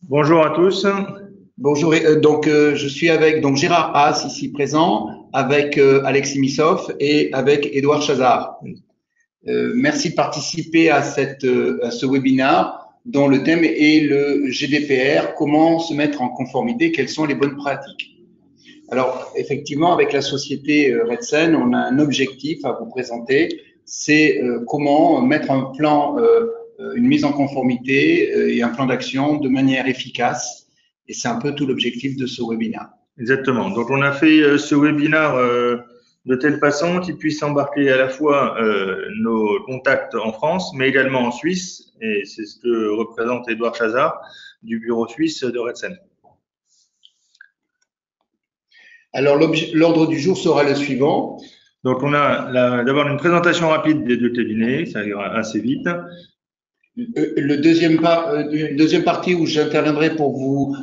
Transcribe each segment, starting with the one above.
Bonjour à tous. Bonjour, je suis avec Gérard Haas ici présent, avec Alexis Missoff et avec Édouard Chazard. Merci de participer à ce webinaire dont le thème est le GDPR, comment se mettre en conformité, quelles sont les bonnes pratiques. Alors effectivement, avec la société Redsen, on a un objectif à vous présenter, c'est comment mettre un plan, une mise en conformité et un plan d'action de manière efficace. Et c'est un peu tout l'objectif de ce webinaire. Exactement. Donc, on a fait ce webinaire de telle façon qu'il puisse embarquer à la fois nos contacts en France, mais également en Suisse. Et c'est ce que représente Édouard Chazard du bureau suisse de Redsen. Alors, l'ordre du jour sera le suivant. Donc, on a d'abord une présentation rapide des deux cabinets, ça ira assez vite. Le deuxième partie où j'interviendrai pour vous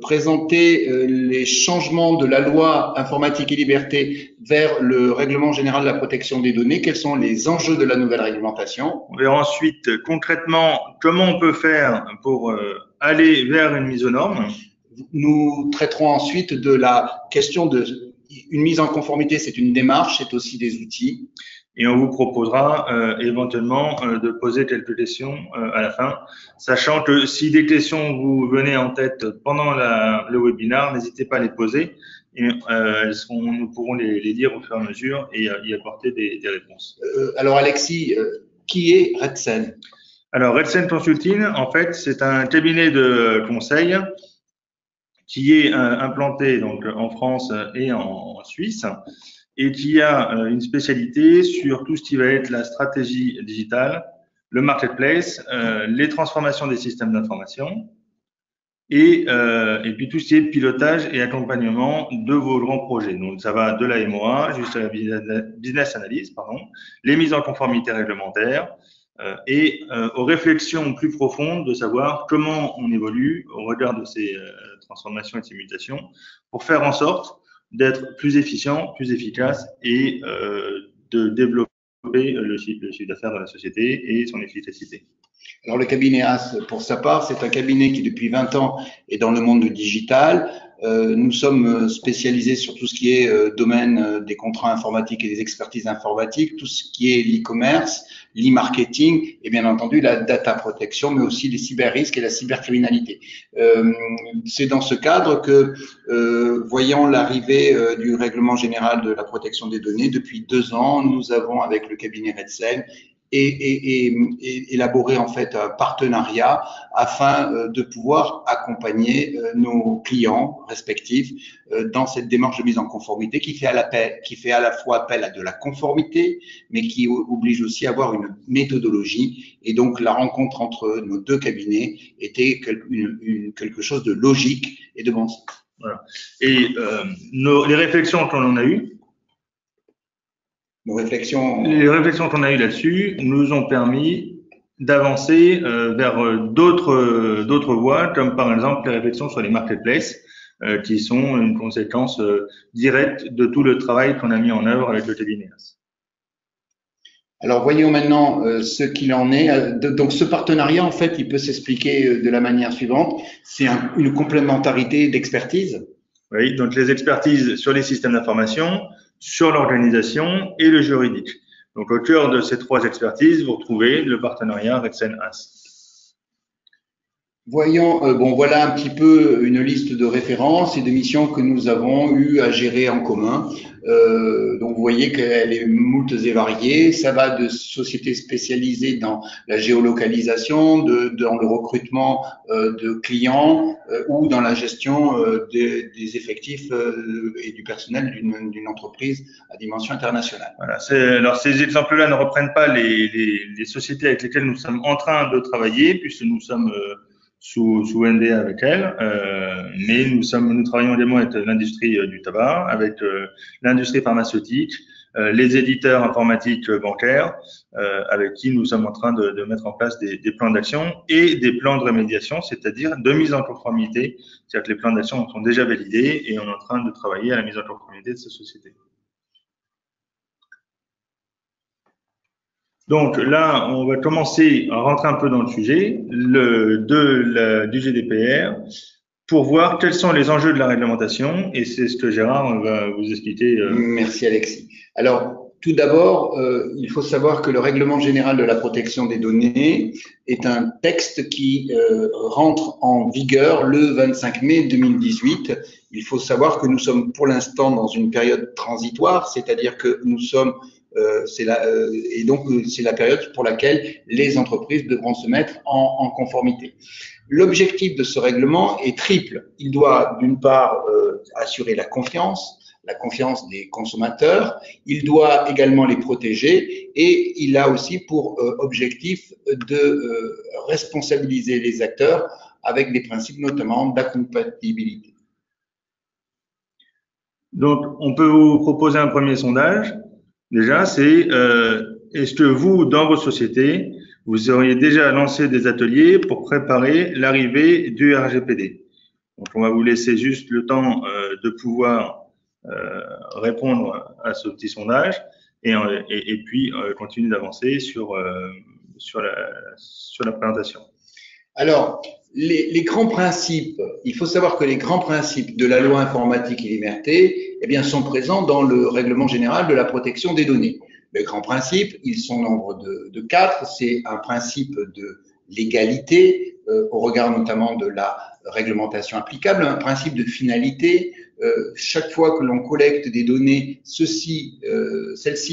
présenter les changements de la loi informatique et liberté vers le règlement général de la protection des données, quels sont les enjeux de la nouvelle réglementation. On verra ensuite concrètement comment on peut faire pour aller vers une mise aux normes. Nous traiterons ensuite de la question de une mise en conformité, c'est une démarche, c'est aussi des outils. Et on vous proposera éventuellement de poser quelques questions à la fin, sachant que si des questions vous venaient en tête pendant le webinaire, n'hésitez pas à les poser et nous pourrons les lire au fur et à mesure et y apporter des réponses. Alors Alexis, qui est Redsen? Alors Redsen Consulting, en fait, c'est un cabinet de conseil qui est implanté donc en France et en Suisse, et qui a une spécialité sur tout ce qui va être la stratégie digitale, le marketplace, les transformations des systèmes d'information et puis tout ce qui est pilotage et accompagnement de vos grands projets. Donc ça va de la MOA jusqu'à la business analyse, les mises en conformité réglementaire et aux réflexions plus profondes de savoir comment on évolue au regard de ces transformations et de ces mutations pour faire en sorte d'être plus efficient, plus efficace et de développer le chiffre d'affaires de la société et son efficacité. Alors le cabinet Haas, pour sa part, c'est un cabinet qui depuis 20 ans est dans le monde digital. Nous sommes spécialisés sur tout ce qui est domaine des contrats informatiques et des expertises informatiques, tout ce qui est l'e-commerce, l'e-marketing et bien entendu la data protection, mais aussi les cyber-risques et la cybercriminalité. C'est dans ce cadre que, voyant l'arrivée du règlement général de la protection des données, depuis 2 ans, nous avons avec le cabinet Redsen et élaborer en fait un partenariat afin de pouvoir accompagner nos clients respectifs dans cette démarche de mise en conformité qui fait à la fois appel à de la conformité, mais qui oblige aussi à avoir une méthodologie. Et donc la rencontre entre nos deux cabinets était quelque chose de logique et de bon sens. Voilà. Et les réflexions qu'on en a eues, les réflexions qu'on a eues là-dessus nous ont permis d'avancer vers d'autres voies, comme par exemple les réflexions sur les marketplaces, qui sont une conséquence directe de tout le travail qu'on a mis en œuvre avec le cabinet. Alors voyons maintenant ce qu'il en est. Donc ce partenariat, en fait, il peut s'expliquer de la manière suivante. C'est une complémentarité d'expertise. Oui, donc les expertises sur les systèmes d'information, sur l'organisation et le juridique. Donc, au cœur de ces 3 expertises, vous retrouvez le partenariat Redsen Haas. Voyons, voilà un petit peu une liste de références et de missions que nous avons eu à gérer en commun. Donc, vous voyez qu'elle est moult et variée. Ça va de sociétés spécialisées dans la géolocalisation, dans le recrutement de clients ou dans la gestion des effectifs et du personnel d'une entreprise à dimension internationale. Voilà. Alors, ces exemples-là ne reprennent pas les sociétés avec lesquelles nous sommes en train de travailler, puisque nous sommes sous NDA avec elles, mais nous travaillons également avec l'industrie du tabac, avec l'industrie pharmaceutique, les éditeurs informatiques bancaires, avec qui nous sommes en train de mettre en place des plans d'action et des plans de rémédiation, c'est-à-dire de mise en conformité. C'est-à-dire que les plans d'action sont déjà validés et on est en train de travailler à la mise en conformité de ces sociétés. Donc là, on va commencer à rentrer un peu dans le sujet du GDPR pour voir quels sont les enjeux de la réglementation, et c'est ce que Gérard va vous expliquer. Merci Alexis. Alors, tout d'abord, il faut savoir que le règlement général de la protection des données est un texte qui rentre en vigueur le 25 mai 2018. Il faut savoir que nous sommes pour l'instant dans une période transitoire, c'est-à-dire que nous sommes et donc c'est la période pour laquelle les entreprises devront se mettre en conformité. L'objectif de ce règlement est triple. Il doit d'une part assurer la confiance des consommateurs, il doit également les protéger et il a aussi pour objectif de responsabiliser les acteurs avec des principes notamment d'incompatibilité. Donc, on peut vous proposer un premier sondage. Déjà, c'est est-ce que vous, dans votre société, vous auriez déjà lancé des ateliers pour préparer l'arrivée du RGPD? Donc, on va vous laisser juste le temps de pouvoir répondre à ce petit sondage et puis continuer d'avancer sur la présentation. Alors, les grands principes, il faut savoir que les grands principes de la loi informatique et liberté, eh bien, sont présents dans le règlement général de la protection des données. Les grands principes, ils sont au nombre de 4. C'est un principe de légalité, au regard notamment de la réglementation applicable, un principe de finalité. Chaque fois que l'on collecte des données, celles-ci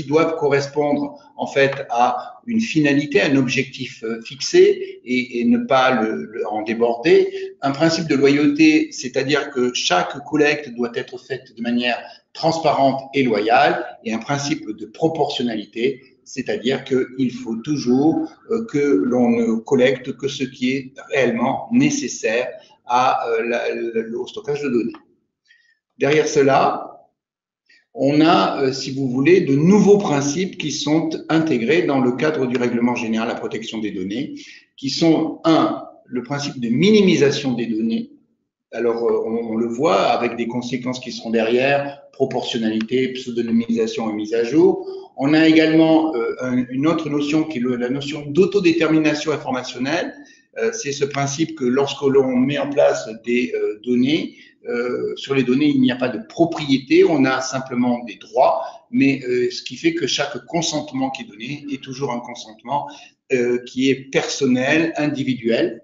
doivent correspondre en fait à une finalité, un objectif fixé et ne pas en déborder. Un principe de loyauté, c'est-à-dire que chaque collecte doit être faite de manière transparente et loyale, et un principe de proportionnalité, c'est-à-dire qu'il faut toujours que l'on ne collecte que ce qui est réellement nécessaire au stockage de données. Derrière cela, on a, si vous voulez, de nouveaux principes qui sont intégrés dans le cadre du règlement général à la protection des données, qui sont, le principe de minimisation des données. Alors, on le voit avec des conséquences qui seront derrière, proportionnalité, pseudonymisation et mise à jour. On a également une autre notion qui est la notion d'autodétermination informationnelle. C'est ce principe que lorsque l'on met en place des données, sur les données, il n'y a pas de propriété, on a simplement des droits, mais ce qui fait que chaque consentement qui est donné est toujours un consentement qui est personnel, individuel.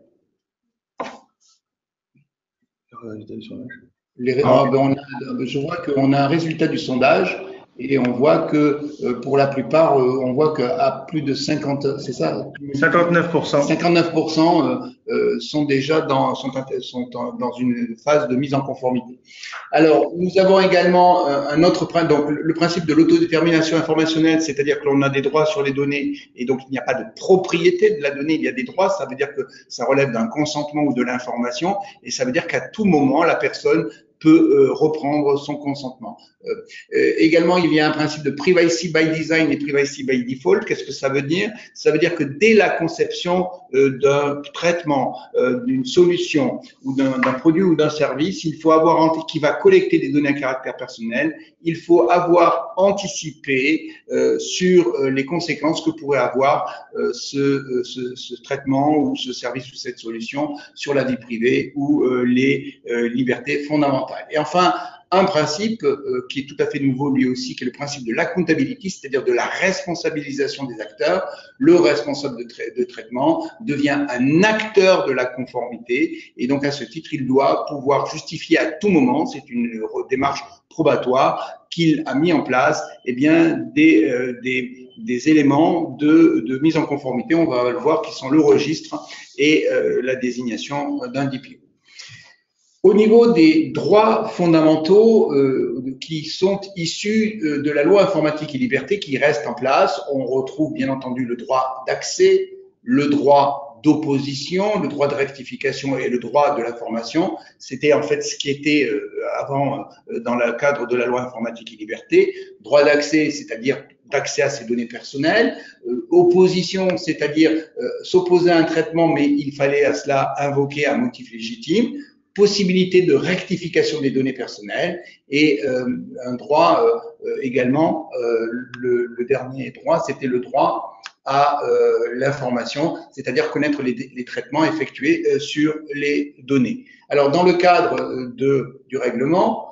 Je vois qu'on a un résultat du sondage et on voit que pour la plupart, on voit qu'à plus de 50, c'est ça 59%. 59% sont déjà dans une phase de mise en conformité. Alors, nous avons également un autre principe, donc le principe de l'autodétermination informationnelle, c'est-à-dire que l'on a des droits sur les données et donc il n'y a pas de propriété de la donnée, il y a des droits, ça veut dire que ça relève d'un consentement ou de l'information et ça veut dire qu'à tout moment, la personne peut reprendre son consentement. Également, il y a un principe de privacy by design et privacy by default. Qu'est-ce que ça veut dire? Ça veut dire que dès la conception d'un traitement, d'une solution ou d'un produit ou d'un service, il faut avoir qui va collecter des données à caractère personnel, il faut avoir anticipé sur les conséquences que pourrait avoir ce traitement ou ce service ou cette solution sur la vie privée ou les libertés fondamentales. Et enfin, un principe qui est tout à fait nouveau lui aussi, qui est le principe de l'accountability, c'est-à-dire de la responsabilisation des acteurs. Le responsable de traitement devient un acteur de la conformité et donc à ce titre, il doit pouvoir justifier à tout moment, c'est une démarche probatoire, qu'il a mis en place eh bien, des éléments de mise en conformité, on va le voir, qui sont le registre et la désignation d'un DPO. Au niveau des droits fondamentaux qui sont issus de la loi informatique et liberté qui reste en place, on retrouve bien entendu le droit d'accès, le droit d'opposition, le droit de rectification et le droit de l'information. C'était en fait ce qui était avant dans le cadre de la loi informatique et liberté. Droit d'accès, c'est-à-dire d'accès à ces données personnelles. Opposition, c'est-à-dire s'opposer à un traitement, mais il fallait à cela invoquer un motif légitime. Possibilité de rectification des données personnelles et un droit également, le dernier droit, c'était le droit à l'information, c'est-à-dire connaître les traitements effectués sur les données. Alors, dans le cadre du règlement,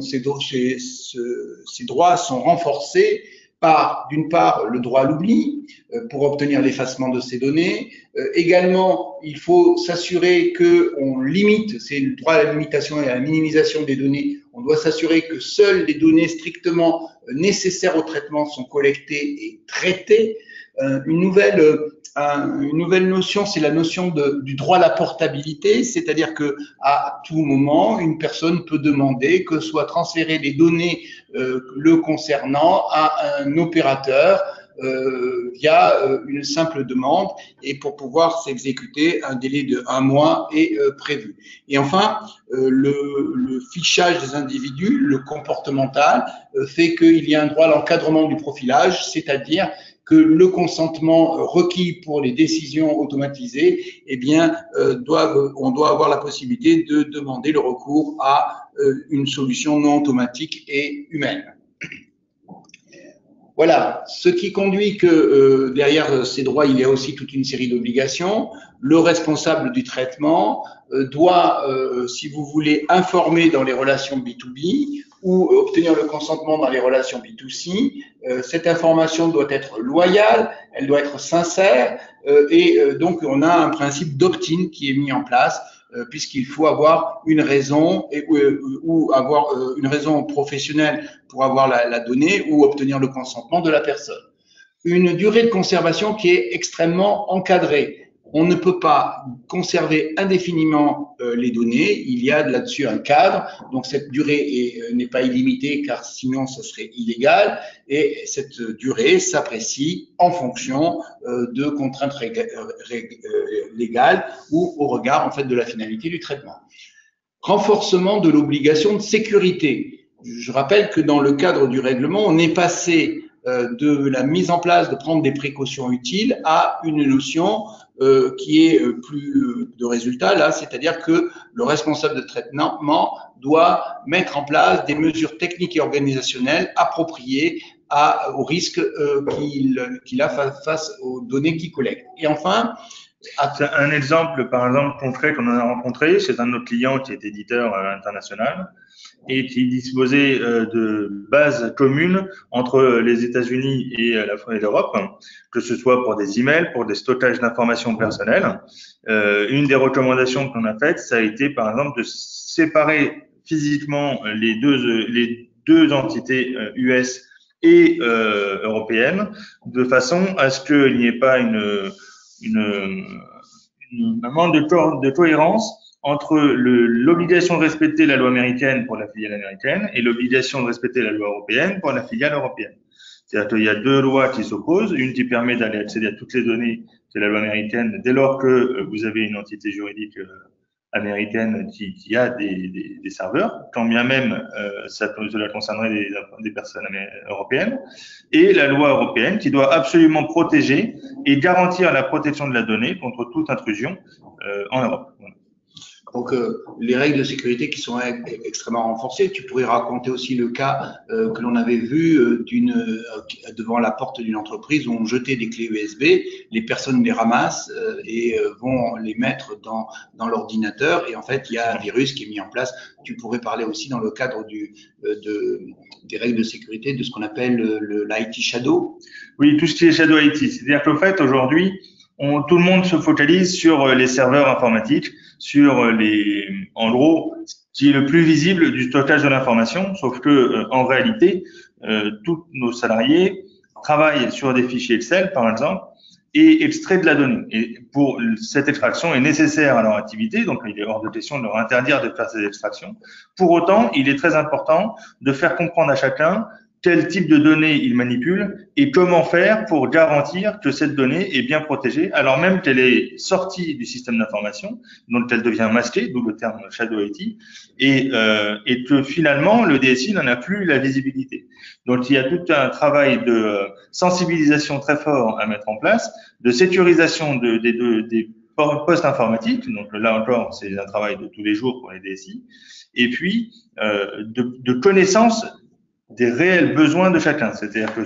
ces droits sont renforcés par, d'une part, le droit à l'oubli pour obtenir l'effacement de ces données. Également, il faut s'assurer qu'on limite, c'est le droit à la limitation et à la minimisation des données. On doit s'assurer que seules les données strictement nécessaires au traitement sont collectées et traitées. Une nouvelle notion, c'est la notion du droit à la portabilité, c'est-à-dire que à tout moment, une personne peut demander que soient transférées les données le concernant à un opérateur via une simple demande, et pour pouvoir s'exécuter, un délai de 1 mois est prévu. Et enfin, le fichage des individus, le comportemental, fait qu'il y a un droit à l'encadrement du profilage, c'est-à-dire que le consentement requis pour les décisions automatisées, eh bien, on doit avoir la possibilité de demander le recours à une solution non automatique et humaine. Voilà, ce qui conduit que derrière ces droits, il y a aussi toute une série d'obligations. Le responsable du traitement doit, si vous voulez, informer dans les relations B2B ou obtenir le consentement dans les relations B2C. Cette information doit être loyale, elle doit être sincère, et donc on a un principe d'opt-in qui est mis en place, puisqu'il faut avoir une raison ou avoir une raison professionnelle pour avoir la donnée ou obtenir le consentement de la personne. Une durée de conservation qui est extrêmement encadrée. On ne peut pas conserver indéfiniment les données. Il y a là-dessus un cadre. Donc, cette durée n'est pas illimitée car sinon, ce serait illégal. Et cette durée s'apprécie en fonction de contraintes légales ou au regard, en fait, de la finalité du traitement. Renforcement de l'obligation de sécurité. Je rappelle que dans le cadre du règlement, on est passé de la mise en place de prendre des précautions utiles à une notion qui est plus de résultat là, c'est-à-dire que le responsable de traitement doit mettre en place des mesures techniques et organisationnelles appropriées au risque qu'il a face aux données qu'il collecte. Et enfin, un exemple, par exemple, concret qu'on a rencontré, c'est un de nos clients qui est éditeur international et qui disposait de bases communes entre les États-Unis et l'Europe, que ce soit pour des emails, pour des stockages d'informations personnelles. Une des recommandations qu'on a faites, ça a été, par exemple, de séparer physiquement les deux entités US et européennes, de façon à ce qu'il n'y ait pas un manque de cohérence entre l'obligation de respecter la loi américaine pour la filiale américaine et l'obligation de respecter la loi européenne pour la filiale européenne. C'est-à-dire qu'il y a deux lois qui s'opposent, une qui permet d'aller accéder à toutes les données, c'est la loi américaine, dès lors que vous avez une entité juridique américaine qui a des serveurs, quand bien même cela concernerait des personnes européennes, et la loi européenne qui doit absolument protéger et garantir la protection de la donnée contre toute intrusion en Europe. Voilà. Donc, les règles de sécurité qui sont extrêmement renforcées. Tu pourrais raconter aussi le cas que l'on avait vu devant la porte d'une entreprise où on jetait des clés USB, les personnes les ramassent et vont les mettre dans l'ordinateur et en fait, il y a un virus qui est mis en place. Tu pourrais parler aussi dans le cadre des règles de sécurité de ce qu'on appelle l'IT Shadow. Oui, tout ce qui est Shadow IT. C'est-à-dire qu'en fait, aujourd'hui, tout le monde se focalise sur les serveurs informatiques, sur en gros, ce qui est le plus visible du stockage de l'information, sauf que en réalité, tous nos salariés travaillent sur des fichiers Excel, par exemple, et extraient de la donnée. Et pour cette extraction est nécessaire à leur activité, donc il est hors de question de leur interdire de faire ces extractions. Pour autant, il est très important de faire comprendre à chacun quel type de données il manipule et comment faire pour garantir que cette donnée est bien protégée, alors même qu'elle est sortie du système d'information, donc elle devient masquée, d'où le terme Shadow IT, et que finalement le DSI n'en a plus la visibilité. Donc il y a tout un travail de sensibilisation très fort à mettre en place, de sécurisation des postes informatiques, donc là encore c'est un travail de tous les jours pour les DSI, et puis de connaissance des réels besoins de chacun. C'est-à-dire que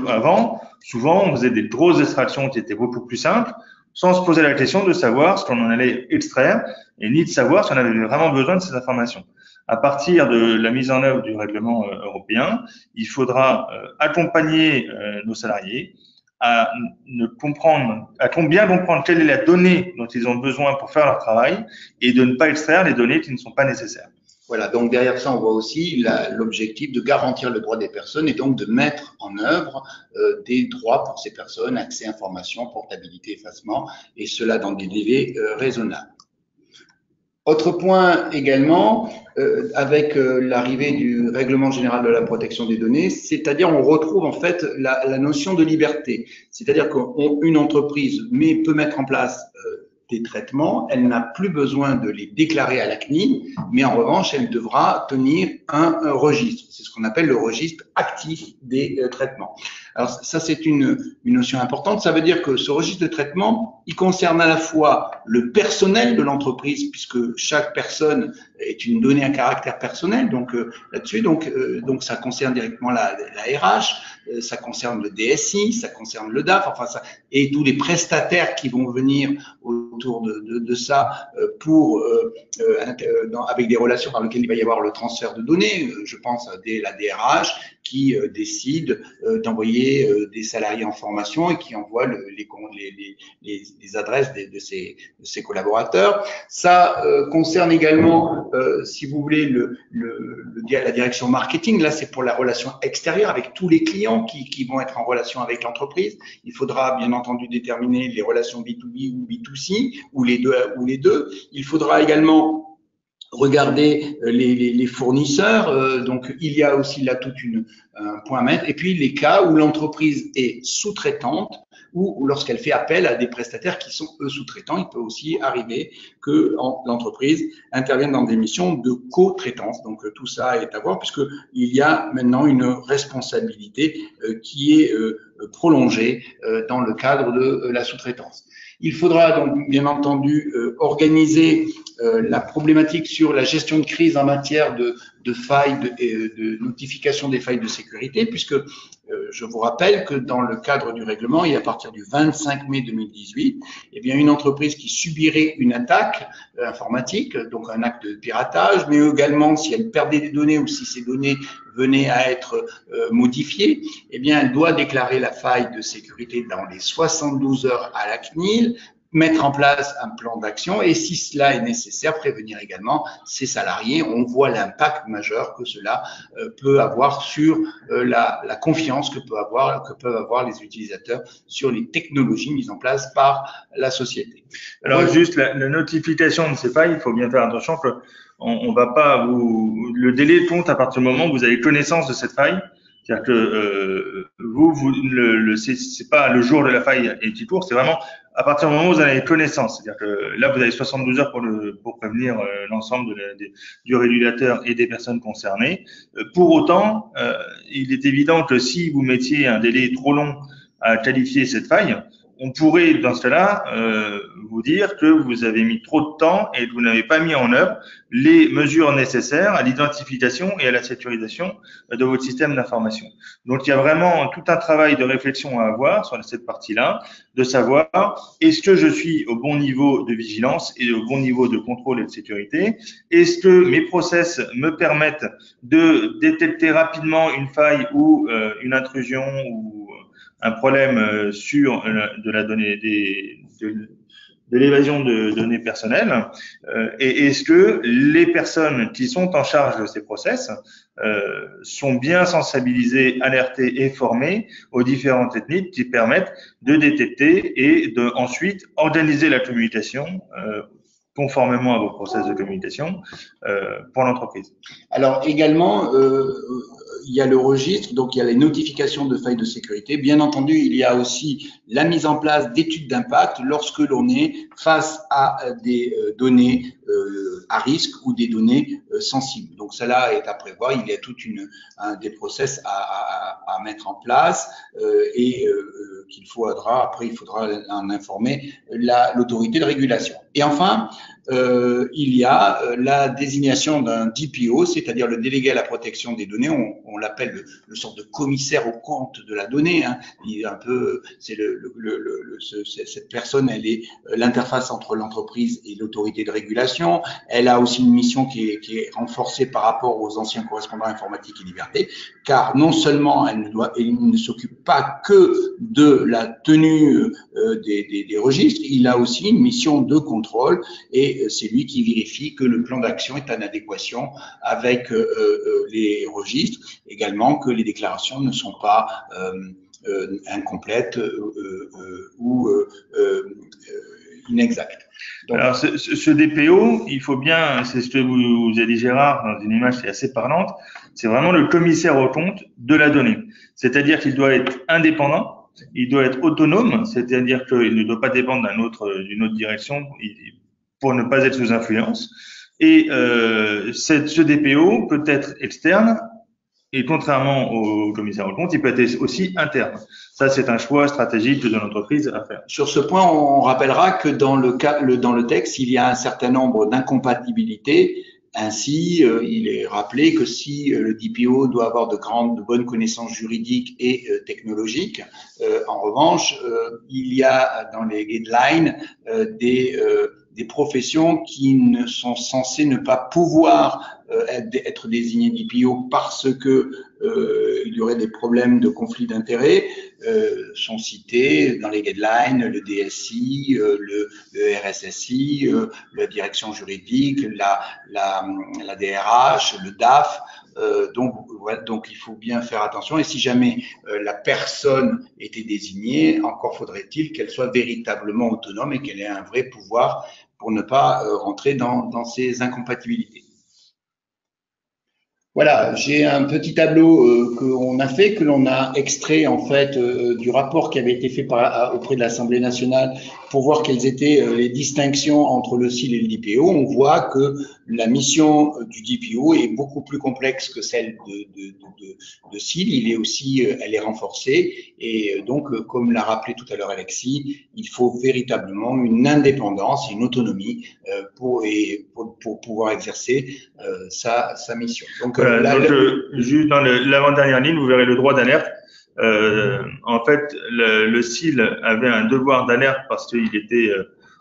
avant, souvent, on faisait des grosses extractions qui étaient beaucoup plus simples, sans se poser la question de savoir ce qu'on en allait extraire et ni de savoir si on avait vraiment besoin de ces informations. À partir de la mise en œuvre du règlement européen, il faudra accompagner nos salariés à bien comprendre quelle est la donnée dont ils ont besoin pour faire leur travail et de ne pas extraire les données qui ne sont pas nécessaires. Voilà, donc derrière ça, on voit aussi l'objectif de garantir le droit des personnes et donc de mettre en œuvre des droits pour ces personnes, accès, information, portabilité, effacement, et cela dans des délais raisonnables. Autre point également, avec l'arrivée du règlement général de la protection des données, c'est-à-dire on retrouve en fait la notion de liberté. C'est-à-dire qu'une entreprise peut mettre en place des traitements, elle n'a plus besoin de les déclarer à la CNIL, mais en revanche, elle devra tenir un registre. C'est ce qu'on appelle le registre actif des traitements. Alors ça, c'est une notion importante. Ça veut dire que ce registre de traitement, il concerne à la fois le personnel de l'entreprise, puisque chaque personne est une donnée à caractère personnel, donc là-dessus, donc ça concerne directement la RH, ça concerne le DSI, ça concerne le DAF, enfin ça, et tous les prestataires qui vont venir autour de ça avec des relations par lesquelles il va y avoir le transfert de données. Je pense à la DRH qui décide d'envoyer des salariés en formation et qui envoie les adresses de ses collaborateurs. Ça concerne également, si vous voulez, la direction marketing. Là, c'est pour la relation extérieure avec tous les clients qui vont être en relation avec l'entreprise. Il faudra bien entendu déterminer les relations B2B ou B2C, ou les deux. Il faudra également regarder les fournisseurs, donc il y a aussi là un point à mettre, et puis les cas où l'entreprise est sous-traitante ou lorsqu'elle fait appel à des prestataires qui sont eux sous-traitants. Il peut aussi arriver que l'entreprise intervienne dans des missions de co-traitance. Donc tout ça est à voir puisque il y a maintenant une responsabilité qui est prolongée dans le cadre de la sous-traitance. Il faudra donc bien entendu organiser la problématique sur la gestion de crise en matière de failles, de notification des failles de sécurité, puisque je vous rappelle que dans le cadre du règlement, et à partir du 25 mai 2018, eh bien une entreprise qui subirait une attaque informatique, donc un acte de piratage, mais également si elle perdait des données ou si ces données venaient à être modifiées, eh bien elle doit déclarer la faille de sécurité dans les 72 heures à la CNIL, mettre en place un plan d'action et si cela est nécessaire, prévenir également ses salariés. On voit l'impact majeur que cela peut avoir sur la confiance que peuvent avoir les utilisateurs sur les technologies mises en place par la société. Alors juste la notification de ces failles, il faut bien faire attention que on va pas le délai compte à partir du moment où vous avez connaissance de cette faille. C'est-à-dire que c'est pas le jour de la faille et qui court, c'est vraiment à partir du moment où vous en avez connaissance. C'est-à-dire que là, vous avez 72 heures pour prévenir l'ensemble du régulateur et des personnes concernées. Pour autant, il est évident que si vous mettiez un délai trop long à qualifier cette faille, on pourrait, dans ce cas-là, vous dire que vous avez mis trop de temps et que vous n'avez pas mis en œuvre les mesures nécessaires à l'identification et à la sécurisation de votre système d'information. Donc, il y a vraiment tout un travail de réflexion à avoir sur cette partie-là, de savoir est-ce que je suis au bon niveau de vigilance et au bon niveau de contrôle et de sécurité? Est-ce que mes process me permettent de détecter rapidement une faille ou une intrusion ou un problème sur de la donnée de l'évasion de données personnelles et est-ce que les personnes qui sont en charge de ces process sont bien sensibilisées, alertées et formées aux différentes techniques qui permettent de détecter et de ensuite organiser la communication conformément à vos process de communication pour l'entreprise. Alors également, il y a le registre, donc il y a les notifications de failles de sécurité. Bien entendu, il y a aussi la mise en place d'études d'impact lorsque l'on est face à des données à risque ou des données sensibles. Donc cela est à prévoir. Il y a tout des process à mettre en place et qu'il faudra, après il faudra en informer l'autorité de régulation. Et enfin, il y a la désignation d'un DPO, c'est-à-dire le délégué à la protection des données. On l'appelle le sort de commissaire au compte de la donnée. Hein. Il est un peu, c'est cette personne, elle est l'interface entre l'entreprise et l'autorité de régulation. Elle a aussi une mission qui est renforcée par rapport aux anciens correspondants informatique et liberté, car non seulement elle ne s'occupe pas que de la tenue des registres, il a aussi une mission de contrôle et c'est lui qui vérifie que le plan d'action est en adéquation avec les registres, également que les déclarations ne sont pas incomplètes ou inexactes. Donc, alors, ce DPO, il faut bien, c'est ce que vous avez dit Gérard, dans une image qui est assez parlante, c'est vraiment le commissaire au compte de la donnée. C'est-à-dire qu'il doit être indépendant, il doit être autonome, c'est-à-dire qu'il ne doit pas dépendre d'une autre direction pour ne pas être sous influence. Et ce DPO peut être externe, et contrairement au commissaire au compte, il peut être aussi interne. Ça, c'est un choix stratégique de l'entreprise à faire. Sur ce point, on rappellera que dans le texte, il y a un certain nombre d'incompatibilités. Ainsi, il est rappelé que si le DPO doit avoir de bonnes connaissances juridiques et technologiques, en revanche, il y a dans les guidelines des professions qui ne sont censées ne pas pouvoir être désignées DPO parce que il y aurait des problèmes de conflit d'intérêts, sont cités dans les guidelines le DSI, le RSSI, la direction juridique, la DRH, le DAF. Donc il faut bien faire attention. Et si jamais la personne était désignée, encore faudrait-il qu'elle soit véritablement autonome et qu'elle ait un vrai pouvoir pour ne pas rentrer dans ces incompatibilités. Voilà, j'ai un petit tableau qu'on a fait, que l'on a extrait en fait du rapport qui avait été fait auprès de l'Assemblée nationale pour voir quelles étaient les distinctions entre le CIL et le DPO. On voit que la mission du DPO est beaucoup plus complexe que celle de CIL. Elle est renforcée et donc, comme l'a rappelé tout à l'heure Alexis, il faut véritablement une indépendance, une autonomie pour pouvoir exercer sa mission. Donc, juste dans l'avant-dernière ligne, vous verrez le droit d'alerte. En fait, le CIL avait un devoir d'alerte parce qu'il était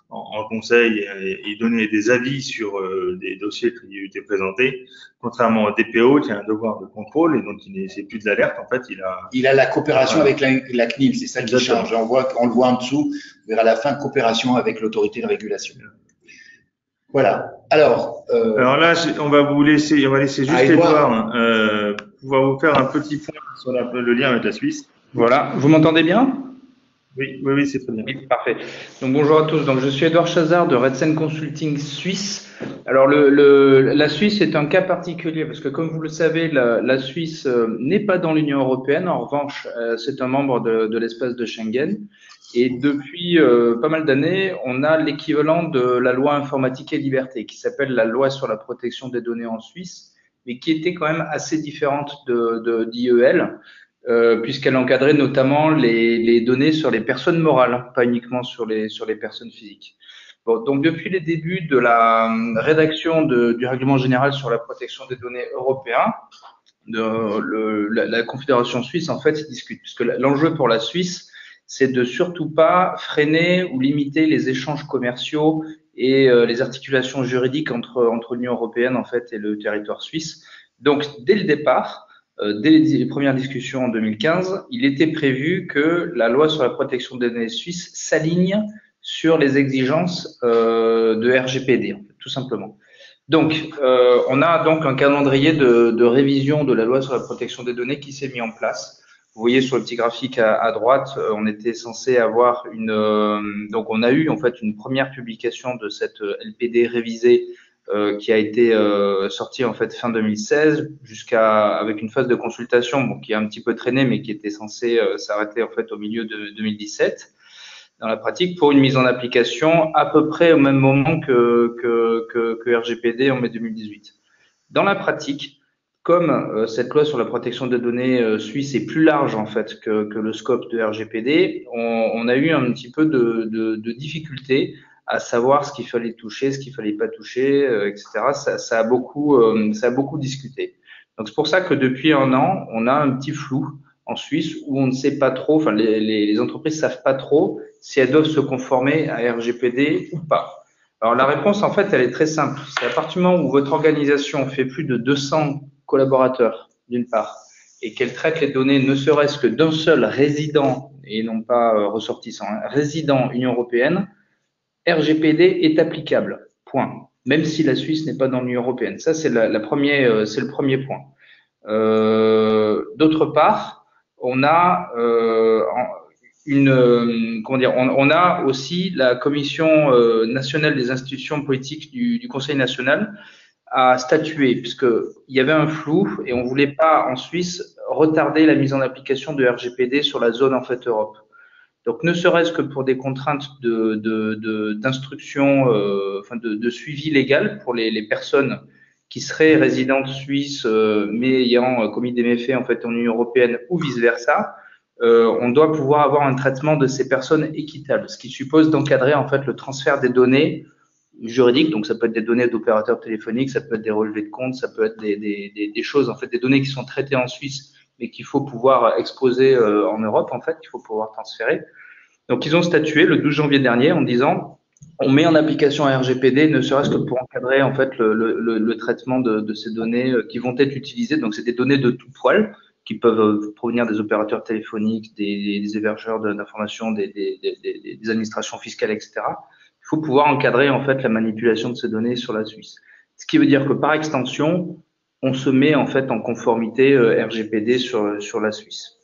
en conseil et il donnait des avis sur des dossiers qui lui étaient présentés, contrairement au DPO qui a un devoir de contrôle et donc c'est plus de l'alerte. En fait, il a la coopération avec la CNIL, c'est ça qui change. On le voit en dessous, vers la fin, coopération avec l'autorité de régulation. Voilà. Alors là, on va laisser juste Edouard pouvoir vous faire un petit point sur le lien avec la Suisse. Voilà. Vous m'entendez bien? Oui, c'est très bien. Oui, parfait. Donc bonjour à tous. Donc je suis Edouard Chazard de Redsen Consulting Suisse. Alors la Suisse est un cas particulier parce que comme vous le savez, la Suisse n'est pas dans l'Union européenne. En revanche, c'est un membre de l'espace de Schengen. Et depuis pas mal d'années, on a l'équivalent de la loi informatique et liberté qui s'appelle la loi sur la protection des données en Suisse, mais qui était quand même assez différente d'IEL. Puisqu'elle encadrait notamment les données sur les personnes morales, pas uniquement sur les personnes physiques. Bon, donc depuis les débuts de la rédaction du règlement général sur la protection des données européen, la Confédération suisse en fait s'y discute, puisque l'enjeu pour la Suisse, c'est de surtout pas freiner ou limiter les échanges commerciaux et les articulations juridiques entre l'Union européenne en fait et le territoire suisse. Donc dès le départ, dès les premières discussions en 2015, il était prévu que la loi sur la protection des données suisse s'aligne sur les exigences de RGPD, en fait, tout simplement. Donc, on a donc un calendrier de révision de la loi sur la protection des données qui s'est mis en place. Vous voyez sur le petit graphique à droite, on était censé avoir donc on a eu en fait une première publication de cette LPD révisée qui a été sorti en fait fin 2016 avec une phase de consultation qui a un petit peu traîné mais qui était censée s'arrêter en fait au milieu de 2017 dans la pratique pour une mise en application à peu près au même moment que RGPD en mai 2018. Dans la pratique, comme cette loi sur la protection des données suisse est plus large en fait que le scope de RGPD, on a eu un petit peu de difficulté à savoir ce qu'il fallait toucher, ce qu'il fallait pas toucher, etc. Ça a beaucoup discuté. Donc c'est pour ça que depuis un an, on a un petit flou en Suisse où on ne sait pas trop, enfin les entreprises savent pas trop si elles doivent se conformer à RGPD ou pas. Alors la réponse en fait elle est très simple. C'est à partir du moment où votre organisation fait plus de 200 collaborateurs d'une part et qu'elle traite les données ne serait-ce que d'un seul résident et non pas ressortissant, résident Union européenne, RGPD est applicable. Point. Même si la Suisse n'est pas dans l'Union européenne. Ça c'est le premier point. D'autre part, on a on a aussi la Commission nationale des institutions politiques du Conseil national à statuer, puisqu'il y avait un flou et on voulait pas en Suisse retarder la mise en application de RGPD sur la zone en fait Europe. Donc, ne serait-ce que pour des contraintes d'instruction, de suivi légal pour les personnes qui seraient résidentes suisses, mais ayant commis des méfaits en fait en Union européenne ou vice versa, on doit pouvoir avoir un traitement de ces personnes équitable, ce qui suppose d'encadrer en fait le transfert des données juridiques. Donc, ça peut être des données d'opérateurs téléphoniques, ça peut être des relevés de compte, ça peut être des choses en fait, des données qui sont traitées en Suisse, mais qu'il faut pouvoir exposer en Europe en fait, qu'il faut pouvoir transférer. Donc, ils ont statué le 12 janvier dernier en disant on met en application un RGPD, ne serait-ce que pour encadrer en fait le traitement de ces données qui vont être utilisées. Donc, c'est des données de tout poil qui peuvent provenir des opérateurs téléphoniques, des hébergeurs d'informations, des administrations fiscales, etc. Il faut pouvoir encadrer en fait la manipulation de ces données sur la Suisse. Ce qui veut dire que par extension, on se met en fait en conformité RGPD sur la Suisse.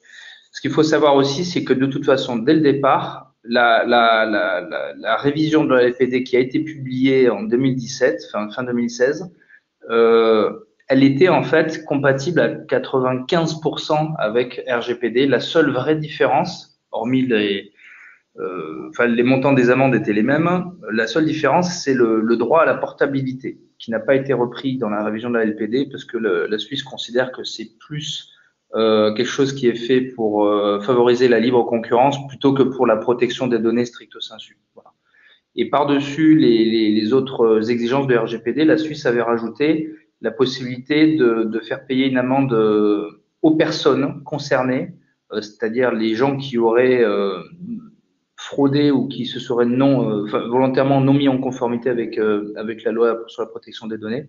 Ce qu'il faut savoir aussi, c'est que de toute façon, dès le départ, la révision de la LPD qui a été publiée en 2017, fin 2016, elle était en fait compatible à 95% avec RGPD. La seule vraie différence, hormis les montants des amendes étaient les mêmes, la seule différence, c'est le droit à la portabilité, qui n'a pas été repris dans la révision de la LPD, parce que la Suisse considère que c'est plus quelque chose qui est fait pour favoriser la libre concurrence plutôt que pour la protection des données stricto sensu. Voilà. Et par-dessus les autres exigences de RGPD, la Suisse avait rajouté la possibilité de faire payer une amende aux personnes concernées, c'est-à-dire les gens qui auraient fraudé ou qui se seraient volontairement non mis en conformité avec la loi sur la protection des données.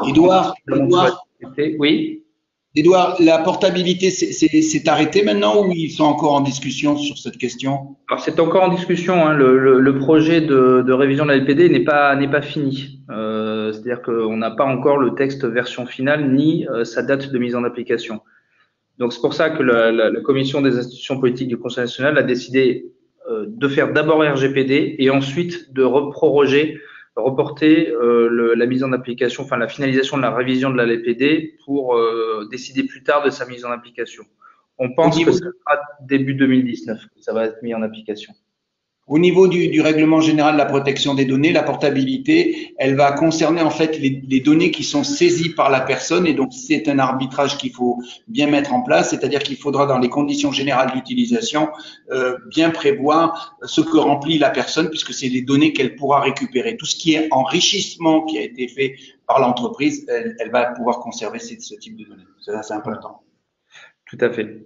Edouard, oui. Edouard, la portabilité, c'est arrêté maintenant ou ils sont encore en discussion sur cette question? Alors c'est encore en discussion. Hein. Le projet de révision de la LPD n'est pas fini. C'est-à-dire qu'on n'a pas encore le texte version finale ni sa date de mise en application. Donc c'est pour ça que la Commission des institutions politiques du Conseil national a décidé de faire d'abord RGPD et ensuite de reporter la mise en application, enfin la finalisation de la révision de la LPD pour décider plus tard de sa mise en application. On pense que ça sera début 2019 que ça va être mis en application. Au niveau du règlement général de la protection des données, la portabilité, elle va concerner en fait les données qui sont saisies par la personne et donc c'est un arbitrage qu'il faut bien mettre en place, c'est-à-dire qu'il faudra dans les conditions générales d'utilisation bien prévoir ce que remplit la personne puisque c'est les données qu'elle pourra récupérer. Tout ce qui est enrichissement qui a été fait par l'entreprise, elle va pouvoir conserver ce type de données. C'est important. Tout à fait.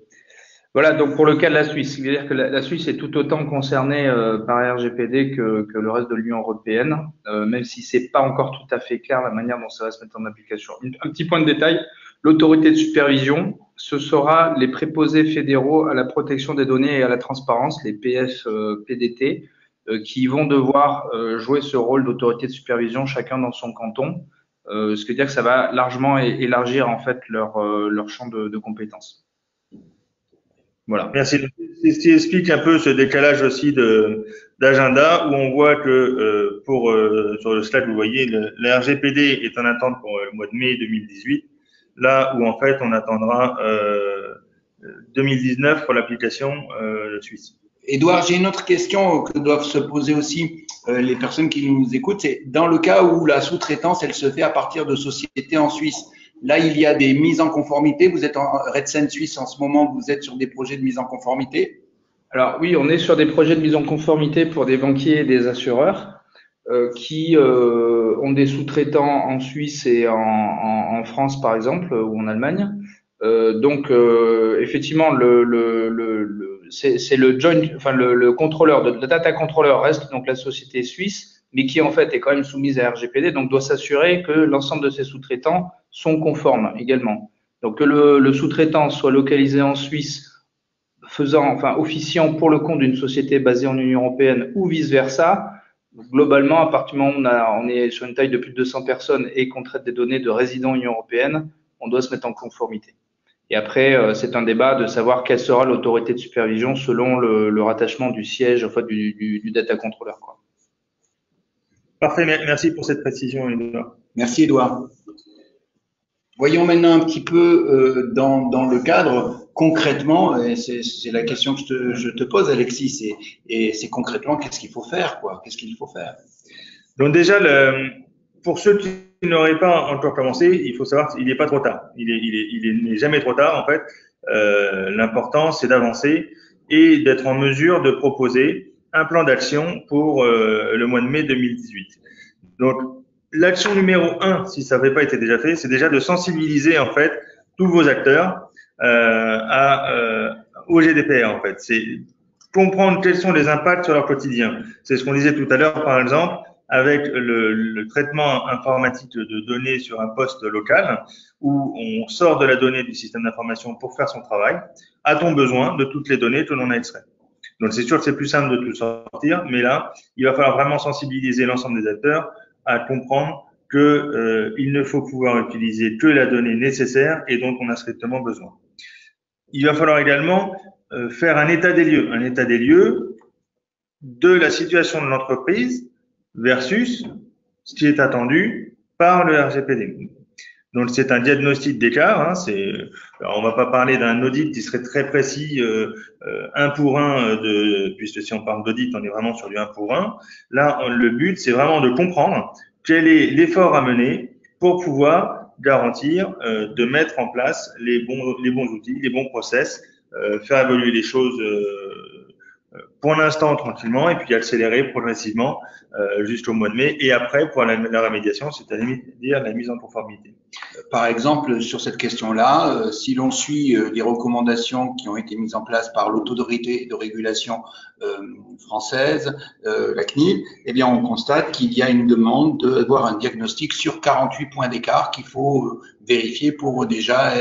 Voilà, donc pour le cas de la Suisse, c'est-à-dire que la Suisse est tout autant concernée par RGPD que le reste de l'Union européenne, même si c'est pas encore tout à fait clair la manière dont ça va se mettre en application. Un petit point de détail, l'autorité de supervision, ce sera les préposés fédéraux à la protection des données et à la transparence, les PF-PDT, qui vont devoir jouer ce rôle d'autorité de supervision chacun dans son canton, ce qui veut dire que ça va largement élargir en fait leur champ de compétences. Voilà. Merci. C'est ce qui explique un peu ce décalage aussi d'agenda où on voit que sur le slide, vous voyez, le RGPD est en attente pour le mois de mai 2018, là où en fait on attendra 2019 pour l'application suisse. Edouard, j'ai une autre question que doivent se poser aussi les personnes qui nous écoutent. C'est dans le cas où la sous-traitance, elle se fait à partir de sociétés en Suisse, Là, il y a des mises en conformité. Vous êtes en Redsen Suisse en ce moment, vous êtes sur des projets de mise en conformité? Alors oui, on est sur des projets de mise en conformité pour des banquiers et des assureurs qui ont des sous-traitants en Suisse et en France, par exemple, ou en Allemagne. Donc effectivement, c'est le joint, enfin le contrôleur, le data controller reste donc la société suisse, mais qui en fait est quand même soumise à RGPD, donc doit s'assurer que l'ensemble de ses sous-traitants sont conformes également. Donc que le sous-traitant soit localisé en Suisse, officiant pour le compte d'une société basée en Union européenne ou vice versa. Globalement, à partir du moment où on est sur une taille de plus de 200 personnes et qu'on traite des données de résidents Union européenne, on doit se mettre en conformité. Et après, c'est un débat de savoir quelle sera l'autorité de supervision selon le rattachement du siège, enfin du data controller, quoi. Parfait, merci pour cette précision, Edouard. Merci, Edouard. Voyons maintenant un petit peu dans le cadre, concrètement, et c'est la question que je te pose, Alexis, et c'est concrètement qu'est-ce qu'il faut faire, quoi? Qu'est-ce qu'il faut faire? Donc déjà, pour ceux qui n'auraient pas encore commencé, il faut savoir qu'il n'est pas trop tard. Il n'est jamais trop tard, en fait. L'important, c'est d'avancer et d'être en mesure de proposer un plan d'action pour le mois de mai 2018. Donc, l'action numéro 1, si ça n'avait pas été déjà fait, c'est déjà de sensibiliser, en fait, tous vos acteurs au GDPR, en fait. C'est comprendre quels sont les impacts sur leur quotidien. C'est ce qu'on disait tout à l'heure, par exemple, avec le traitement informatique de données sur un poste local, où on sort de la donnée du système d'information pour faire son travail. A-t-on besoin de toutes les données que l'on a extraites? Donc, c'est sûr que c'est plus simple de tout sortir, mais là, il va falloir vraiment sensibiliser l'ensemble des acteurs à comprendre qu'il ne faut pouvoir utiliser que la donnée nécessaire et dont on a strictement besoin. Il va falloir également faire un état des lieux de la situation de l'entreprise versus ce qui est attendu par le RGPD. Donc, c'est un diagnostic d'écart. Alors, on va pas parler d'un audit qui serait très précis, un pour un, puisque si on parle d'audit, on est vraiment sur du un pour un. Là, le but, c'est vraiment de comprendre quel est l'effort à mener pour pouvoir garantir de mettre en place les bons outils, les bons process, faire évoluer les choses pour l'instant tranquillement et puis accélérer progressivement jusqu'au mois de mai et après pour la remédiation, c'est-à-dire la mise en conformité. Par exemple, sur cette question-là, si l'on suit les recommandations qui ont été mises en place par l'autorité de régulation française, la CNIL, eh bien, on constate qu'il y a une demande d'avoir un diagnostic sur 48 points d'écart qu'il faut vérifier pour déjà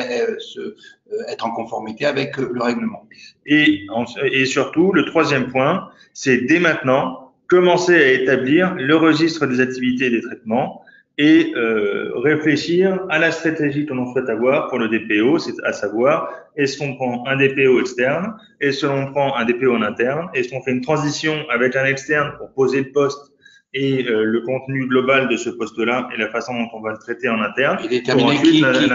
être en conformité avec le règlement. Et surtout, le troisième point, c'est dès maintenant commencer à établir le registre des activités et des traitements et réfléchir à la stratégie que l'on souhaite avoir pour le DPO, c'est à savoir, est-ce qu'on prend un DPO externe, est-ce qu'on prend un DPO en interne, est-ce qu'on fait une transition avec un externe pour poser le poste et le contenu global de ce poste-là et la façon dont on va le traiter en interne. Et déterminer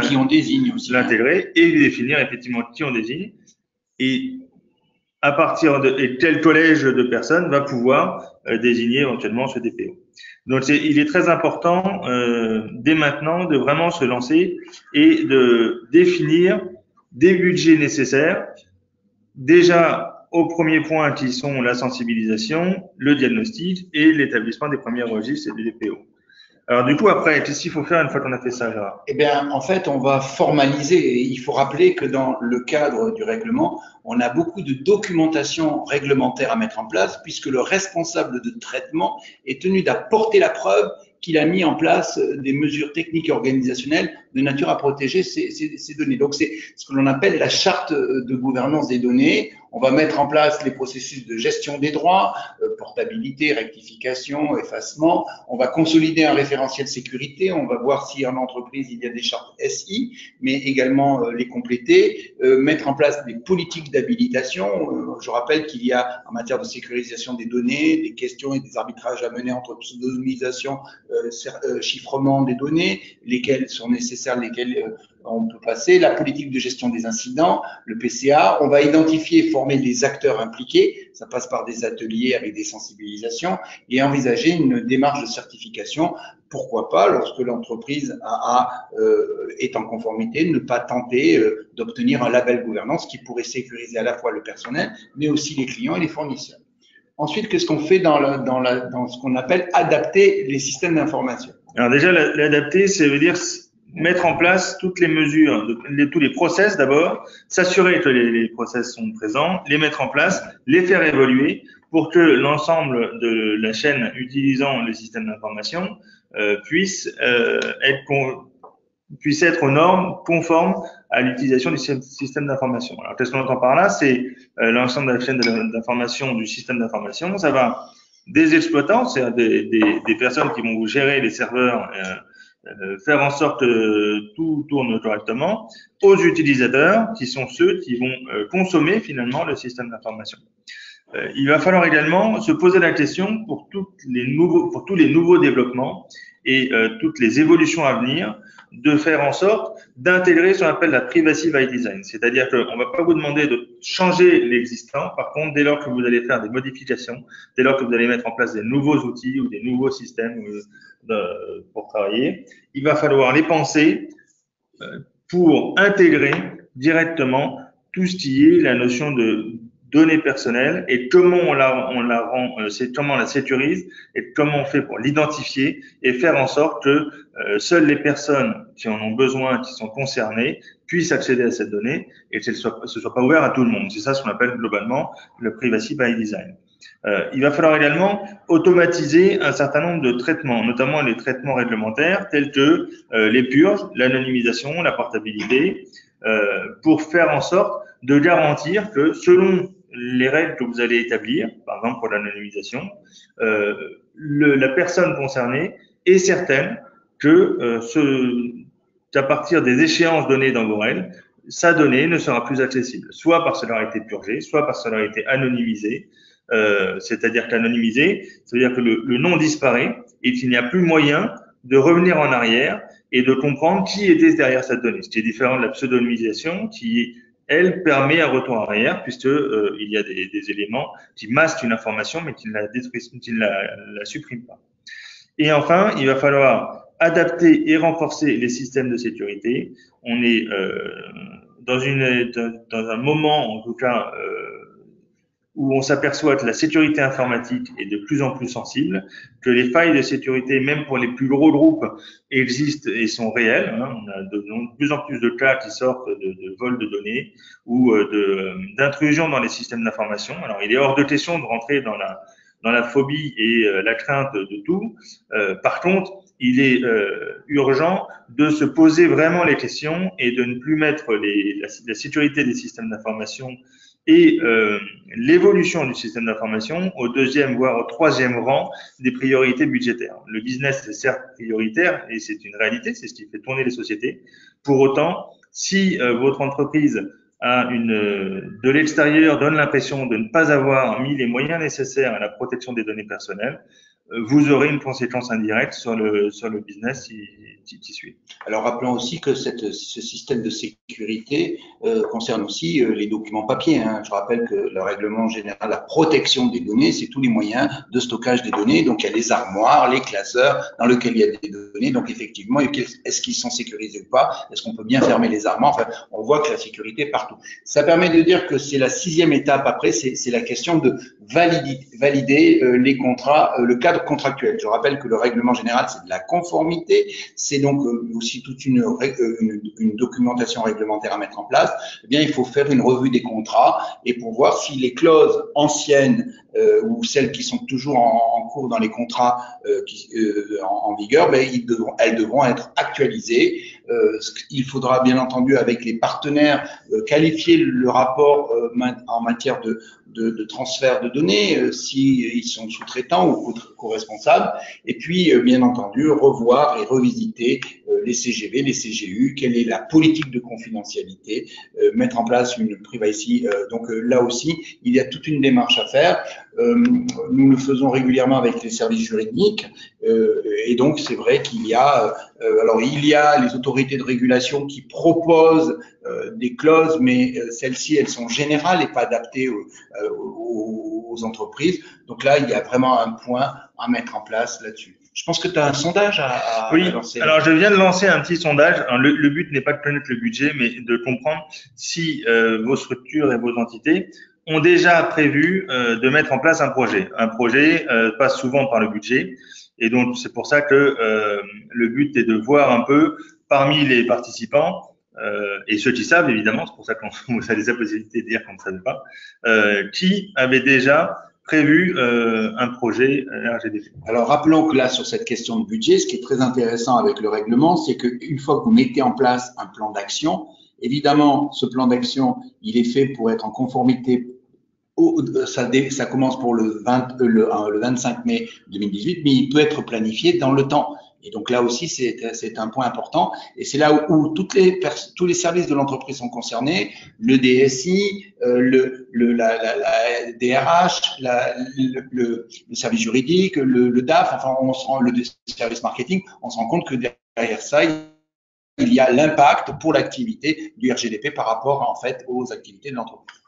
qui on désigne aussi. L'intégrer et définir effectivement qui on désigne et à partir et quel collège de personnes va pouvoir désigner éventuellement ce DPO. Donc, il est très important dès maintenant de vraiment se lancer et de définir des budgets nécessaires. Déjà, au premier point qui sont la sensibilisation, le diagnostic et l'établissement des premiers registres et des DPO. Alors, du coup, après, qu'est-ce qu'il faut faire une fois qu'on a fait ça, Gérard? Eh bien, en fait, on va formaliser. Et il faut rappeler que dans le cadre du règlement, on a beaucoup de documentation réglementaire à mettre en place puisque le responsable de traitement est tenu d'apporter la preuve qu'il a mis en place des mesures techniques et organisationnelles de nature à protéger ces données. Donc, c'est ce que l'on appelle la charte de gouvernance des données. On va mettre en place les processus de gestion des droits, portabilité, rectification, effacement. On va consolider un référentiel sécurité. On va voir si en entreprise, il y a des chartes SI, mais également les compléter. Mettre en place des politiques d'habilitation. Je rappelle qu'il y a en matière de sécurisation des données, des questions et des arbitrages à mener entre pseudonymisation, chiffrement des données, lesquels sont nécessaires, lesquels on peut passer, la politique de gestion des incidents, le PCA. On va identifier et former les acteurs impliqués. Ça passe par des ateliers avec des sensibilisations et envisager une démarche de certification. Pourquoi pas, lorsque l'entreprise est en conformité, ne pas tenter d'obtenir un label gouvernance qui pourrait sécuriser à la fois le personnel, mais aussi les clients et les fournisseurs. Ensuite, qu'est-ce qu'on fait dans ce qu'on appelle adapter les systèmes d'information? Alors déjà, l'adapter, ça veut dire mettre en place toutes les mesures, tous les process d'abord, s'assurer que les process sont présents, les mettre en place, les faire évoluer pour que l'ensemble de la chaîne utilisant le système d'information puisse être aux normes conformes à l'utilisation du système d'information. Alors, qu'est-ce qu'on entend par là? C'est l'ensemble de la chaîne d'information du système d'information. Ça va des exploitants, c'est-à-dire des personnes qui vont gérer les serveurs, faire en sorte que tout tourne correctement, aux utilisateurs, qui sont ceux qui vont consommer finalement le système d'information. Il va falloir également se poser la question pour tous les nouveaux développements et toutes les évolutions à venir, de faire en sorte d'intégrer ce qu'on appelle la privacy by design. C'est-à-dire qu'on ne va pas vous demander de changer l'existant. Par contre, dès lors que vous allez faire des modifications, dès lors que vous allez mettre en place des nouveaux outils ou des nouveaux systèmes pour travailler, il va falloir les penser pour intégrer directement tout ce qui est la notion de données personnelles et comment on la rend, comment on la sécurise et comment on fait pour l'identifier et faire en sorte que seules les personnes qui en ont besoin, qui sont concernées, puissent accéder à cette donnée et que ce soit pas ouvert à tout le monde. C'est ça ce qu'on appelle globalement le privacy by design. Il va falloir également automatiser un certain nombre de traitements, notamment les traitements réglementaires tels que les purges, l'anonymisation, la portabilité, pour faire en sorte de garantir que selon les règles que vous allez établir, par exemple pour l'anonymisation, la personne concernée est certaine que qu'à partir des échéances données dans vos règles, sa donnée ne sera plus accessible, soit parce qu'elle aura été purgée, soit parce qu'elle aura été anonymisée. C'est-à-dire qu'anonymisé, ça veut dire que le nom disparaît et qu'il n'y a plus moyen de revenir en arrière et de comprendre qui était derrière cette donnée. Ce qui est différent de la pseudonymisation qui, elle, permet un retour en arrière puisque il y a des éléments qui masquent une information mais qui ne la détruisent, qui ne la suppriment pas. Et enfin, il va falloir adapter et renforcer les systèmes de sécurité. On est dans un moment, en tout cas, où on s'aperçoit que la sécurité informatique est de plus en plus sensible, que les failles de sécurité, même pour les plus gros groupes, existent et sont réelles. On a de plus en plus de cas qui sortent de vol de données ou d'intrusion dans les systèmes d'information. Alors, il est hors de question de rentrer dans la phobie et la crainte de tout. Par contre, il est urgent de se poser vraiment les questions et de ne plus mettre la sécurité des systèmes d'information et l'évolution du système d'information au deuxième, voire au troisième rang des priorités budgétaires. Le business est certes prioritaire et c'est une réalité, c'est ce qui fait tourner les sociétés. Pour autant, si votre entreprise de l'extérieur donne l'impression de ne pas avoir mis les moyens nécessaires à la protection des données personnelles, vous aurez une conséquence indirecte sur le business qui suit. Alors rappelons aussi que ce système de sécurité concerne aussi les documents papier. Je rappelle que le règlement général, la protection des données, c'est tous les moyens de stockage des données. Donc il y a les armoires, les classeurs dans lesquels il y a des données. Donc effectivement, est-ce qu'ils sont sécurisés ou pas? Est-ce qu'on peut bien fermer les armoires? Enfin, on voit que la sécurité est partout. Ça permet de dire que c'est la 6e étape. Après, c'est la question de valider les contrats, le cadre contractuel. Je rappelle que le règlement général, c'est de la conformité. C'est donc aussi toute une documentation réglementaire à mettre en place. Eh bien, il faut faire une revue des contrats et pour voir si les clauses anciennes ou celles qui sont toujours en cours dans les contrats en vigueur, elles devront être actualisées. Il faudra bien entendu avec les partenaires qualifier le rapport en matière de transfert de données, s'ils sont sous-traitants ou co-responsables. Et puis, bien entendu, revoir et revisiter les CGV, les CGU, quelle est la politique de confidentialité, mettre en place une privacy. Donc là aussi, il y a toute une démarche à faire. Nous le faisons régulièrement avec les services juridiques. Et donc, c'est vrai qu'il y a, alors il y a les autorités de régulation qui proposent des clauses, mais celles-ci, elles sont générales et pas adaptées aux entreprises. Donc là, il y a vraiment un point à mettre en place là-dessus. Je pense que tu as un sondage à lancer. Alors je viens de lancer un petit sondage. Alors, le but n'est pas de connaître le budget, mais de comprendre si vos structures et vos entités ont déjà prévu de mettre en place un projet. Un projet passe souvent par le budget, et donc c'est pour ça que le but est de voir un peu parmi les participants et ceux qui savent évidemment, c'est pour ça qu'on vous a la possibilité de dire qu'on ne savait pas, qui avait déjà prévu un projet RGDP. Alors rappelons que là sur cette question de budget, ce qui est très intéressant avec le règlement, c'est qu'une fois que vous mettez en place un plan d'action, évidemment ce plan d'action il est fait pour être en conformité. Ça commence pour le 25 mai 2018, mais il peut être planifié dans le temps. Et donc là aussi, c'est un point important. Et c'est là où tous les services de l'entreprise sont concernés, le DSI, la DRH, le service juridique, le DAF, enfin le service marketing, on se rend compte que derrière ça, il y a l'impact pour l'activité du RGDP par rapport en fait aux activités de l'entreprise.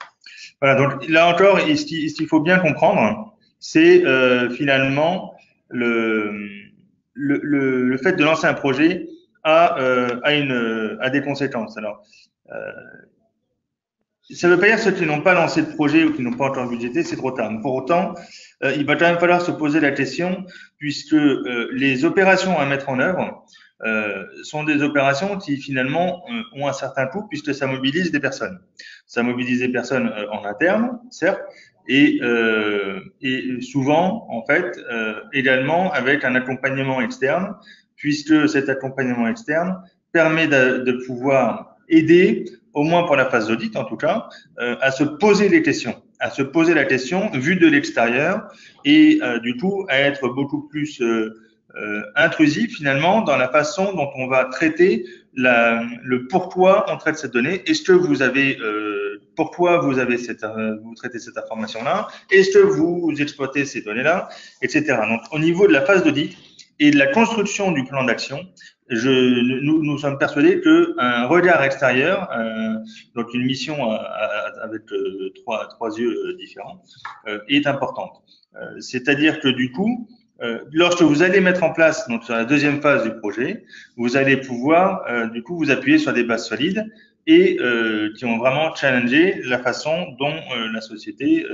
Voilà, donc là encore, ce qu'il faut bien comprendre, c'est finalement le fait de lancer un projet a des conséquences. Alors, ça ne veut pas dire ceux qui n'ont pas lancé de projet ou qui n'ont pas encore budgété, c'est trop tard. Pour autant, il va quand même falloir se poser la question, puisque les opérations à mettre en œuvre sont des opérations qui finalement ont un certain coût, puisque ça mobilise des personnes. Ça mobilise des personnes en interne, certes, et souvent, en fait, également avec un accompagnement externe, puisque cet accompagnement externe permet de pouvoir aider, au moins pour la phase d'audit en tout cas, à se poser des questions, à se poser la question vue de l'extérieur et du coup à être beaucoup plus intrusif finalement dans la façon dont on va traiter le pourquoi on traite cette donnée. Est-ce que vous avez pourquoi vous traitez cette information-là? Est-ce que vous exploitez ces données-là, etc. Donc au niveau de la phase d'audit et de la construction du plan d'action, nous sommes persuadés qu'un regard extérieur, donc une mission avec trois yeux différents, est importante. C'est-à-dire que du coup, lorsque vous allez mettre en place, donc sur la deuxième phase du projet, vous allez pouvoir du coup vous appuyer sur des bases solides et qui ont vraiment challengé la façon dont la société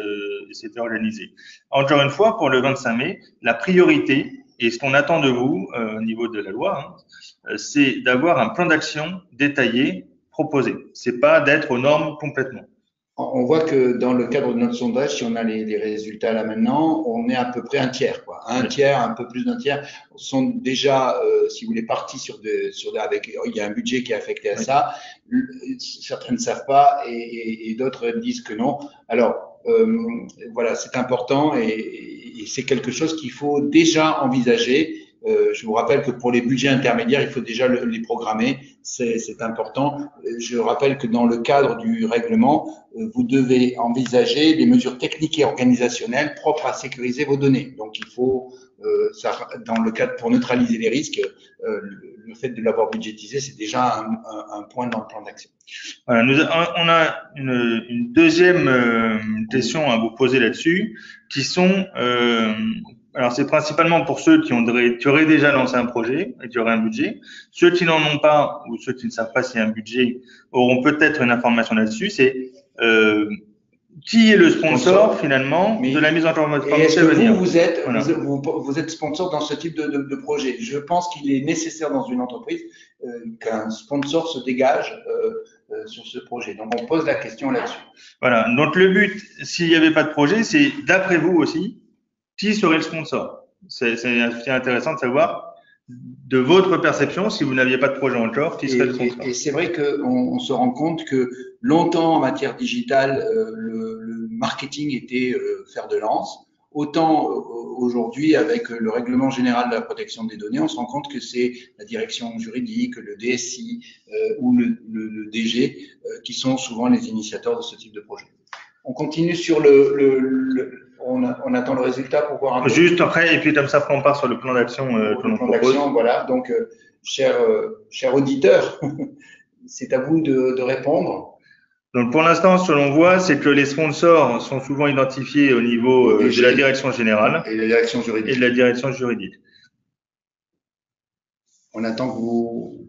s'était organisée. Encore une fois, pour le 25 mai, la priorité et ce qu'on attend de vous au niveau de la loi, c'est d'avoir un plan d'action détaillé proposé. C'est pas d'être aux normes complètement. On voit que dans le cadre de notre sondage, si on a les résultats là maintenant, on est à peu près un tiers, quoi. Un tiers, un peu plus d'un tiers, sont déjà, si vous voulez, partis il y a un budget qui est affecté à ça. Certains ne savent pas et d'autres disent que non. Alors, voilà, c'est important et c'est quelque chose qu'il faut déjà envisager. Je vous rappelle que pour les budgets intermédiaires, il faut déjà les programmer, c'est important. Je rappelle que dans le cadre du règlement, vous devez envisager des mesures techniques et organisationnelles propres à sécuriser vos données. Donc il faut, dans le cadre pour neutraliser les risques, le fait de l'avoir budgétisé, c'est déjà un point dans le plan d'action. Voilà, on a une deuxième question à vous poser là-dessus, qui sont alors, c'est principalement pour ceux qui auraient déjà lancé un projet et qui auraient un budget. Ceux qui n'en ont pas ou ceux qui ne savent pas s'il y a un budget auront peut-être une information là-dessus. C'est qui est le sponsor finalement de la mise en forme et est-ce que vous êtes sponsor dans ce type de projet? Je pense qu'il est nécessaire dans une entreprise qu'un sponsor se dégage sur ce projet. Donc, on pose la question là-dessus. Voilà. Donc, le but, s'il n'y avait pas de projet, c'est d'après vous aussi, qui serait le sponsor? C'est intéressant de savoir de votre perception, si vous n'aviez pas de projet encore, qui serait le sponsor? Et c'est vrai qu'on se rend compte que longtemps en matière digitale, le marketing était fer de lance. Autant aujourd'hui, avec le règlement général de la protection des données, on se rend compte que c'est la direction juridique, le DSI ou le DG qui sont souvent les initiateurs de ce type de projet. On continue sur on attend le résultat pour voir un peu. Juste après, et puis comme ça, on part sur le plan d'action que l'on propose. Voilà, donc, cher auditeur, c'est à vous de répondre. Donc pour l'instant, ce que l'on voit, c'est que les sponsors sont souvent identifiés au niveau de la direction générale et de la direction juridique. Et de la direction juridique. On attend que vous...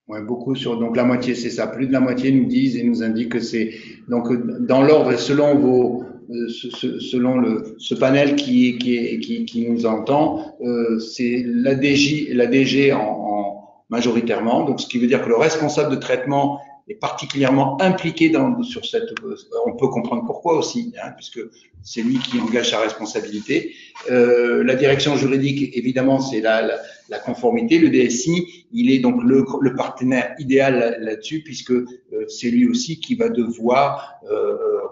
Ouais, beaucoup sur donc la moitié, c'est ça. Plus de la moitié nous disent et nous indiquent que c'est donc dans l'ordre et selon ce panel qui nous entend, c'est la DG majoritairement, donc ce qui veut dire que le responsable de traitement est particulièrement impliqué sur cette. On peut comprendre pourquoi aussi, hein, puisque c'est lui qui engage sa responsabilité. La direction juridique, évidemment, c'est la conformité. Le DSI, il est donc le partenaire idéal là-dessus, puisque c'est lui aussi qui va devoir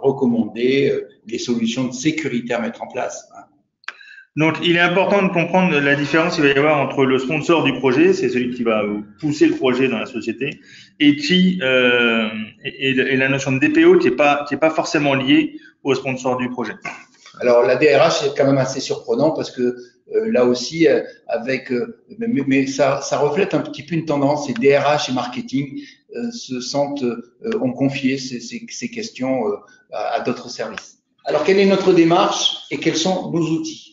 recommander des solutions de sécurité à mettre en place. Hein. Donc, il est important de comprendre la différence qu'il va y avoir entre le sponsor du projet, c'est celui qui va pousser le projet dans la société, et la notion de DPO qui est pas forcément liée au sponsor du projet. Alors, la DRH est quand même assez surprenant parce que là aussi, mais ça reflète un petit peu une tendance. Et DRH et marketing ont confié ces questions à d'autres services. Alors, quelle est notre démarche et quels sont nos outils?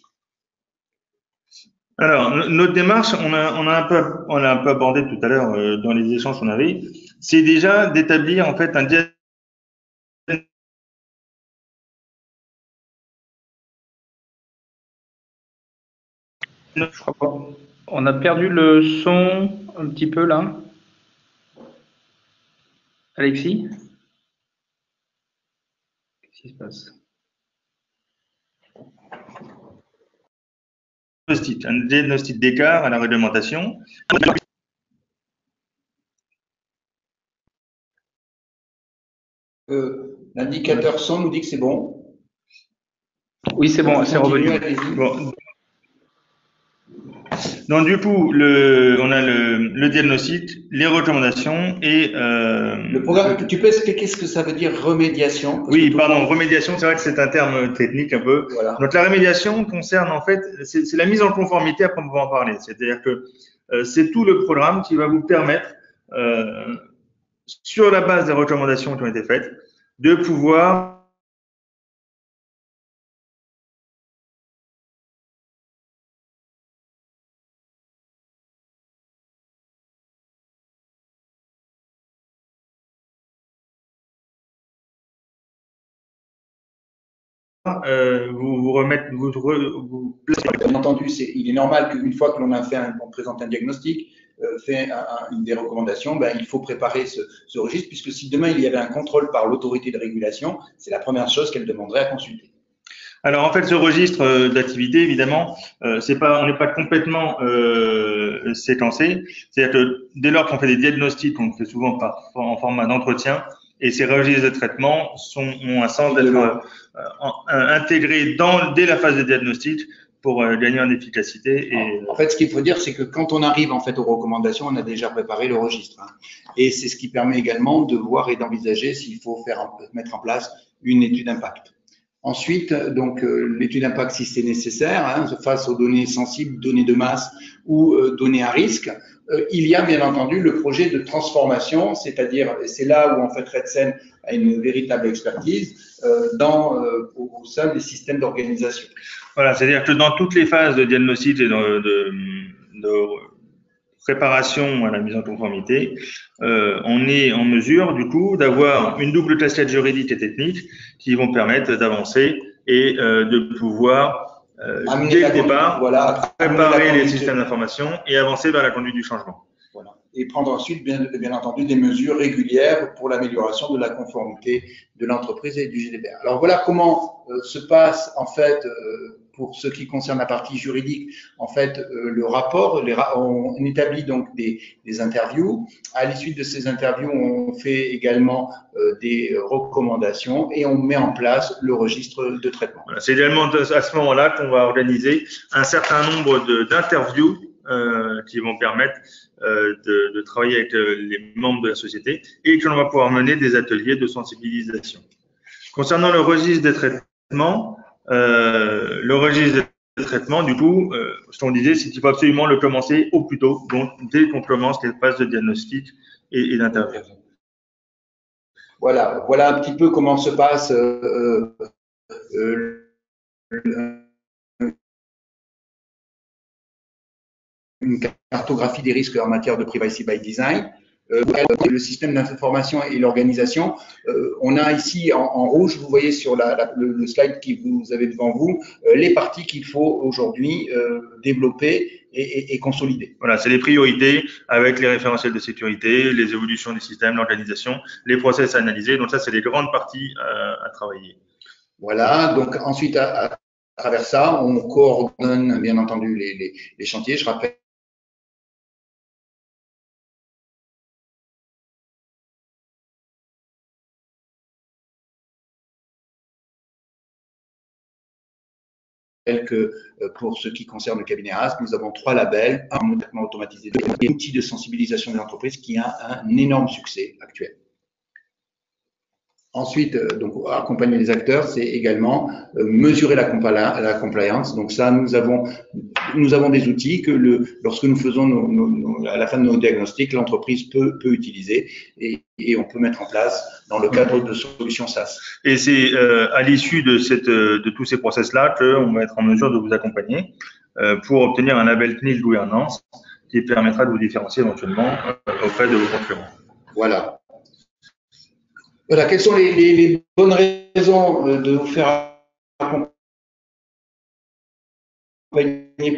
Alors, notre démarche, on a un peu abordé tout à l'heure dans les échanges qu'on avait, c'est déjà d'établir en fait un diagnostic. Je crois pas. On a perdu le son un petit peu là. Alexis? Qu'est-ce qui se passe? Un diagnostic d'écart à la réglementation. L'indicateur son nous dit que c'est bon. Oui, c'est bon, c'est revenu. Bon. Donc du coup, on a le diagnostic, les recommandations et le programme. Tu peux expliquer ce que ça veut dire remédiation? Oui, pardon, remédiation, c'est vrai que c'est un terme technique un peu. Voilà. Donc la remédiation concerne en fait, c'est la mise en conformité, après on va en parler. C'est-à-dire que c'est tout le programme qui va vous permettre, sur la base des recommandations qui ont été faites, de pouvoir vous remettre, vous placer. Bien entendu, il est normal qu'une fois que on présente un diagnostic, fait des recommandations, il faut préparer ce registre, puisque si demain il y avait un contrôle par l'autorité de régulation, c'est la première chose qu'elle demanderait à consulter. Alors en fait, ce registre d'activité, évidemment, on n'est pas complètement séquencé. C'est-à-dire que dès lors qu'on fait des diagnostics, on le fait souvent en format d'entretien, et ces registres de traitement ont un sens d'être intégrés dès la phase de diagnostic pour gagner en efficacité. En fait, ce qu'il faut dire, c'est que quand on arrive en fait aux recommandations, on a déjà préparé le registre, hein. Et c'est ce qui permet également de voir et d'envisager s'il faut mettre en place une étude d'impact. Ensuite, donc l'étude d'impact si c'est nécessaire, hein, face aux données sensibles, données de masse ou données à risque. Il y a bien entendu le projet de transformation, c'est-à-dire, c'est là où en fait Redsen a une véritable expertise au sein des systèmes d'organisation. Voilà, c'est-à-dire que dans toutes les phases de diagnostic et de préparation à la mise en conformité, on est en mesure du coup d'avoir une double casquette juridique et technique qui vont permettre d'avancer et de pouvoir dès le départ, préparer les systèmes d'information et avancer vers la conduite du changement. Voilà. Et prendre ensuite, bien entendu, des mesures régulières pour l'amélioration de la conformité de l'entreprise et du GDPR. Alors voilà comment se passe en fait pour ce qui concerne la partie juridique, en fait, le rapport, on établit donc des interviews. À l'issue de ces interviews, on fait également des recommandations et on met en place le registre de traitement. Voilà, c'est également à ce moment-là qu'on va organiser un certain nombre d'interviews qui vont permettre de travailler avec les membres de la société et que l'on va pouvoir mener des ateliers de sensibilisation. Concernant le registre des traitements, du coup, ce qu'on disait, c'est qu'il faut absolument le commencer au plus tôt, donc dès qu'on commence les phases de diagnostic et d'interview. Voilà un petit peu comment se passe une cartographie des risques en matière de privacy by design. Le système d'information et l'organisation. On a ici en rouge, vous voyez sur le slide que vous avez devant vous, les parties qu'il faut aujourd'hui développer et consolider. Voilà, c'est les priorités avec les référentiels de sécurité, les évolutions des systèmes, l'organisation, les process à analyser. Donc ça, c'est les grandes parties à travailler. Voilà, donc ensuite, à travers ça, on coordonne bien entendu les chantiers. Je rappelle que pour ce qui concerne le cabinet AS, nous avons 3 labels, un traitement automatisé et un outil de sensibilisation de l'entreprise qui a un énorme succès actuel. Ensuite, donc accompagner les acteurs, c'est également mesurer la compliance. Donc ça, nous avons des outils que lorsque nous faisons à la fin de nos diagnostics, l'entreprise peut utiliser et on peut mettre en place dans le cadre de solutions SaaS. Et c'est à l'issue de tous ces process-là qu'on va être en mesure de vous accompagner pour obtenir un label CNIL gouvernance qui permettra de vous différencier éventuellement auprès de vos concurrents. Voilà. Voilà, quelles sont les bonnes raisons de vous faire accompagner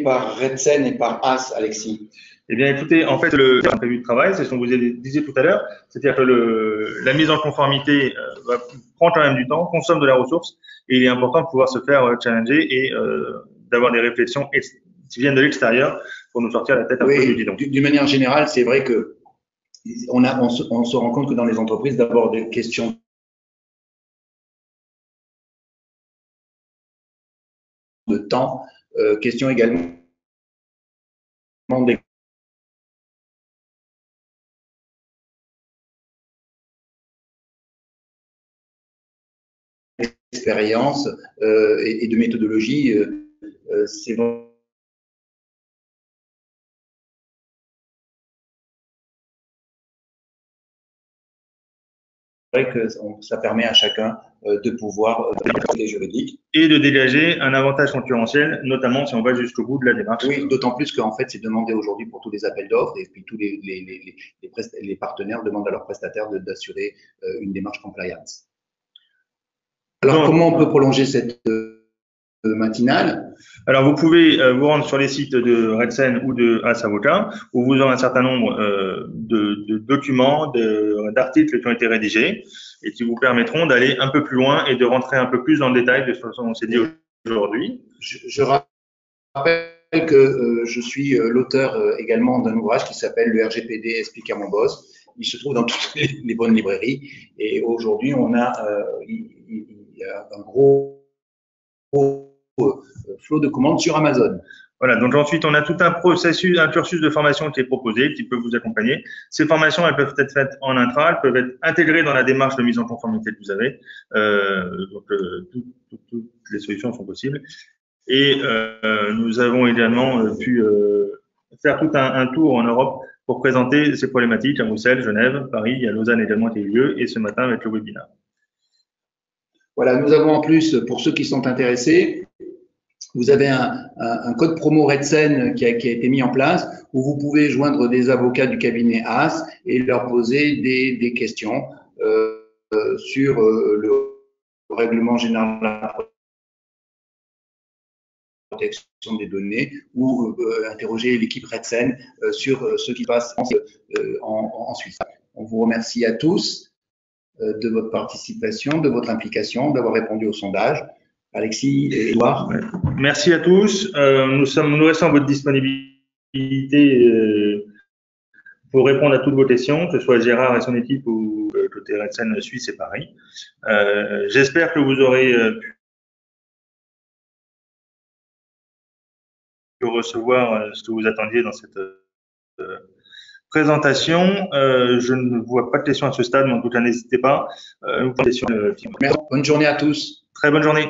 par Redsen et par AS, Alexis? Eh bien, écoutez, en fait, le prévu de travail, c'est ce qu'on vous disait tout à l'heure, c'est-à-dire que la mise en conformité prend quand même du temps, consomme de la ressource, et il est important de pouvoir se faire challenger et d'avoir des réflexions qui viennent de l'extérieur pour nous sortir la tête un peu du guidon. D'une manière générale, c'est vrai que on se rend compte que dans les entreprises, d'abord des questions de temps, question également d'expérience et de méthodologie. C'est vrai que ça permet à chacun de pouvoir les juridiques. Et de dégager un avantage concurrentiel, notamment si on va jusqu'au bout de la démarche. Oui, d'autant plus qu'en fait, c'est demandé aujourd'hui pour tous les appels d'offres et puis tous les partenaires demandent à leurs prestataires d'assurer une démarche compliance. Alors, comment on peut prolonger cette matinale? Alors, vous pouvez vous rendre sur les sites de Redsen ou de AS Avocat, où vous aurez un certain nombre de documents, d'articles qui ont été rédigés et qui vous permettront d'aller un peu plus loin et de rentrer un peu plus dans le détail de ce qu'on s'est dit aujourd'hui. Je rappelle que je suis l'auteur également d'un ouvrage qui s'appelle le RGPD expliqué à mon boss. Il se trouve dans toutes les bonnes librairies et aujourd'hui, on a un gros flot de commandes sur Amazon. Voilà, donc ensuite, on a tout un cursus de formation qui est proposé, qui peut vous accompagner. Ces formations, elles peuvent être faites en intra, elles peuvent être intégrées dans la démarche de mise en conformité que vous avez. Toutes les solutions sont possibles. Et nous avons également pu faire tout un tour en Europe pour présenter ces problématiques à Bruxelles, Genève, Paris, il y a Lausanne également qui a eu lieu, et ce matin avec le webinaire. Voilà, nous avons en plus, pour ceux qui sont intéressés, vous avez un code promo Redsen qui a été mis en place où vous pouvez joindre des avocats du cabinet AS et leur poser des questions sur le règlement général de la protection des données ou interroger l'équipe Redsen sur ce qui passe en Suisse. On vous remercie à tous de votre participation, de votre implication, d'avoir répondu au sondage. Alexis et Edouard. Ouais. Merci à tous. Nous restons à votre disponibilité pour répondre à toutes vos questions, que ce soit Gérard et son équipe ou côté Redsen Suisse et Paris. J'espère que vous aurez pu recevoir ce que vous attendiez dans cette présentation. Je ne vois pas de questions à ce stade, mais en tout cas, n'hésitez pas. Merci. Bonne journée à tous. Très bonne journée.